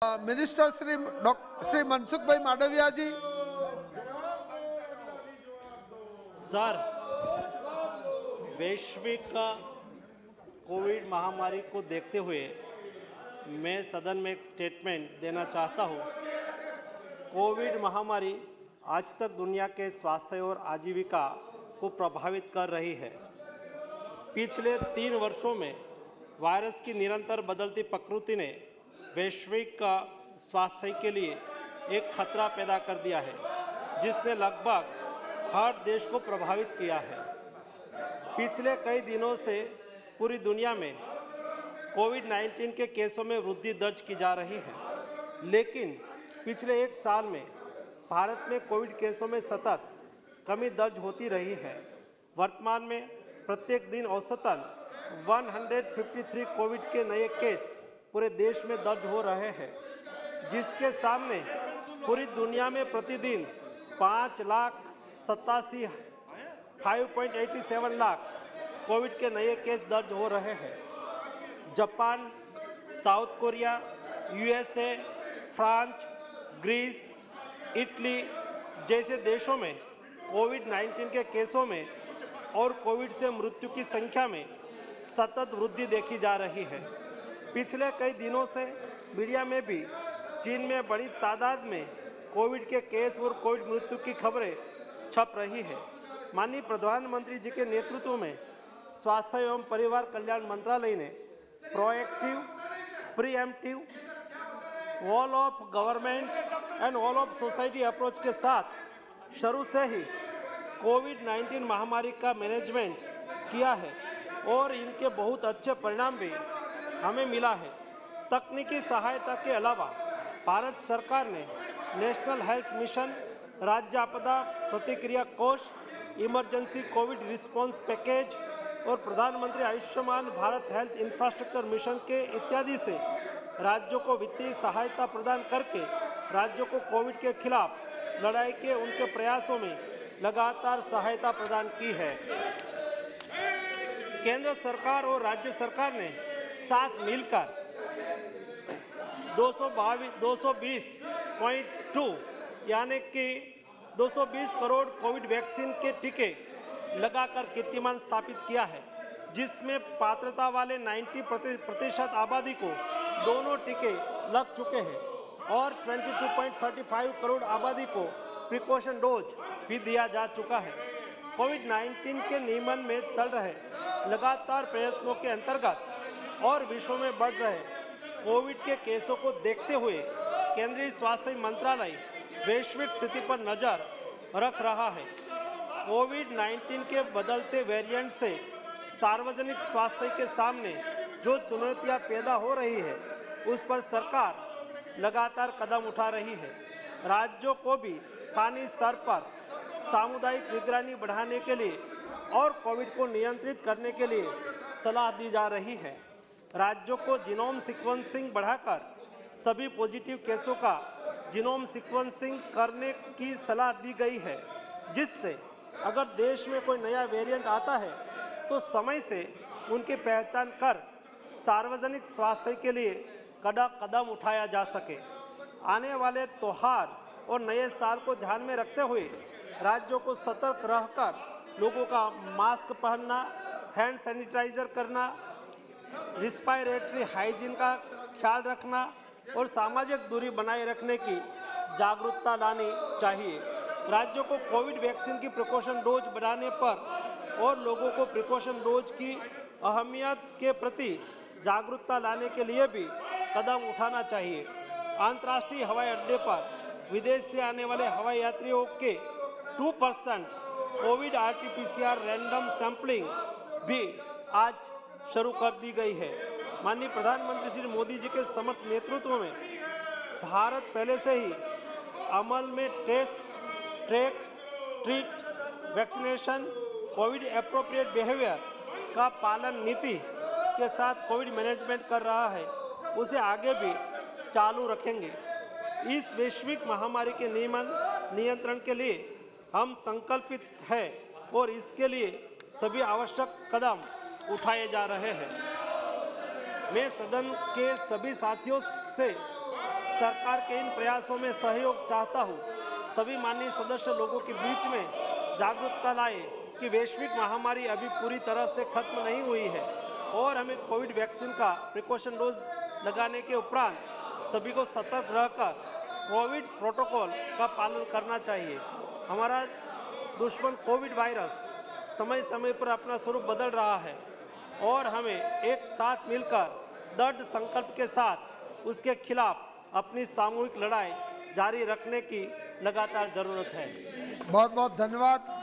Minister Shri Mansukhbhai Mandaviya जी। Sir, वैश्विक Covid महामारी को देखते हुए मैं सदन में एक स्टेटमेंट देना चाहता हूं। कोविड महामारी आज तक दुनिया के स्वास्थ्य और आजीविका को प्रभावित कर रही है। पिछले 3 वर्षों में वायरस की निरंतर बदलती प्रकृति ने वैश्विक स्वास्थ्य के लिए एक खतरा पैदा कर दिया है, जिसने लगभग हर देश को प्रभावित किया है। पिछले कई दिनों से पूरी दुनिया में कोविड-19 के केसों में वृद्धि दर्ज की जा रही है, लेकिन पिछले 1 साल में भारत में कोविड केसों में सतत कमी दर्ज होती रही है। वर्तमान में प्रत्येक दिन औसतन 153 कोविड के नए केस पूरे देश में दर्ज हो रहे हैं, जिसके सामने पूरी दुनिया में प्रतिदिन 5,87,587 लाख कोविड के नए केस दर्ज हो रहे हैं। Japan, South Korea, USA, France, Greece, Italy जैसे देशों में कोविड-19 के केसों में और कोविड से मृत्यु की संख्या में सतत वृद्धि देखी जा रही है। पिछले कई दिनों से मीडिया में भी चीन में बड़ी तादाद में कोविड के केस और कोविड मृत्यु की खबरें छप रही है। माननीय प्रधानमंत्री जी के नेतृत्व में स्वास्थ्य एवं परिवार कल्याण मंत्रालय ने proactive, pre-emptive, all of government and all of society approach के साथ शुरू से ही कोविड-19 महामारी का मैनेजमेंट किया है और इनके बहुत अच्छे परिणाम भी हमें मिला है। तकनीकी सहायता के अलावा भारत सरकार ने नेशनल हेल्थ मिशन, राज्य आपदा प्रतिक्रिया कोष, इमरजेंसी कोविड रिस्पांस पैकेज और प्रधानमंत्री Ayushman Bharat health infrastructure mission के इत्यादि से राज्यों को वित्तीय सहायता प्रदान करके राज्यों को कोविड के खिलाफ लड़ाई के उनके प्रयासों में लगातार सहायता प्रदान की है। केंद्र सरकार और राज्य सरकार ने साथ मिलकर 220.2 यानी कि 220 करोड़ कोविड वैक्सीन के टीके लगाकर कीर्तिमान स्थापित किया है, जिसमें पात्रता वाले 90% आबादी को दोनों टीके लग चुके हैं और 22.35 करोड़ आबादी को प्रिकॉशन डोज भी दिया जा चुका है। कोविड-19 के नियमन में चल रहे लगातार प्रयत्नों के अंतर्गत और विश्व में बढ़ रहे कोविड के केसों को देखते हुए केंद्रीय स्वास्थ्य मंत्रालय वैश्विक स्थिति पर नज़र रख रहा है। कोविड-19 के बदलते वेरिएंट से सार्वजनिक स्वास्थ्य के सामने जो चुनौतियां पैदा हो रही है, उस पर सरकार लगातार कदम उठा रही है। राज्यों को भी स्थानीय स्तर पर सामुदायिक निगरानी बढ़ाने के लिए और कोविड को नियंत्रित करने के लिए सलाह दी जा रही है। राज्यों को जीनोम सीक्वेंसिंग बढ़ाकर सभी पॉजिटिव केसों का जीनोम सीक्वेंसिंग करने की सलाह दी गई है, जिससे अगर देश में कोई नया वेरिएंट आता है तो समय से उनकी पहचान कर सार्वजनिक स्वास्थ्य के लिए कदम उठाया जा सके। आने वाले त्योहार और नए साल को ध्यान में रखते हुए राज्यों को सतर्क रहकर लोगों का मास्क पहनना, हैंड सैनिटाइजर करना, रिस्पायरेटरी हाइजीन का ख्याल रखना और सामाजिक दूरी बनाए रखने की जागरूकता लानी चाहिए। राज्यों को कोविड वैक्सीन की प्रिकॉशन डोज बढ़ाने पर और लोगों को प्रिकॉशन डोज की अहमियत के प्रति जागरूकता लाने के लिए भी कदम उठाना चाहिए। अंतर्राष्ट्रीय हवाई अड्डे पर विदेश से आने वाले हवाई यात्रियों के 2% कोविड RT-PCR रैंडम सैंपलिंग भी आज शुरू कर दी गई है। माननीय प्रधानमंत्री श्री मोदी जी के समर्थ नेतृत्व में भारत पहले से ही अमल में test, track, treat, vaccination, COVID appropriate behaviour का पालन नीति के साथ कोविड मैनेजमेंट कर रहा है, उसे आगे भी चालू रखेंगे। इस वैश्विक महामारी के नियंत्रण के लिए हम संकल्पित हैं और इसके लिए सभी आवश्यक कदम उठाए जा रहे हैं। मैं सदन के सभी साथियों से सरकार के इन प्रयासों में सहयोग चाहता हूँ। सभी माननीय सदस्य लोगों के बीच में जागरूकता लाए कि वैश्विक महामारी अभी पूरी तरह से खत्म नहीं हुई है और हमें कोविड वैक्सीन का प्रिकॉशन डोज लगाने के उपरांत सभी को सतर्क रहकर कोविड प्रोटोकॉल का पालन करना चाहिए। हमारा दुश्मन कोविड वायरस समय समय पर अपना स्वरूप बदल रहा है और हमें एक साथ मिलकर दृढ़ संकल्प के साथ उसके खिलाफ अपनी सामूहिक लड़ाई जारी रखने की लगातार जरूरत है। बहुत बहुत धन्यवाद।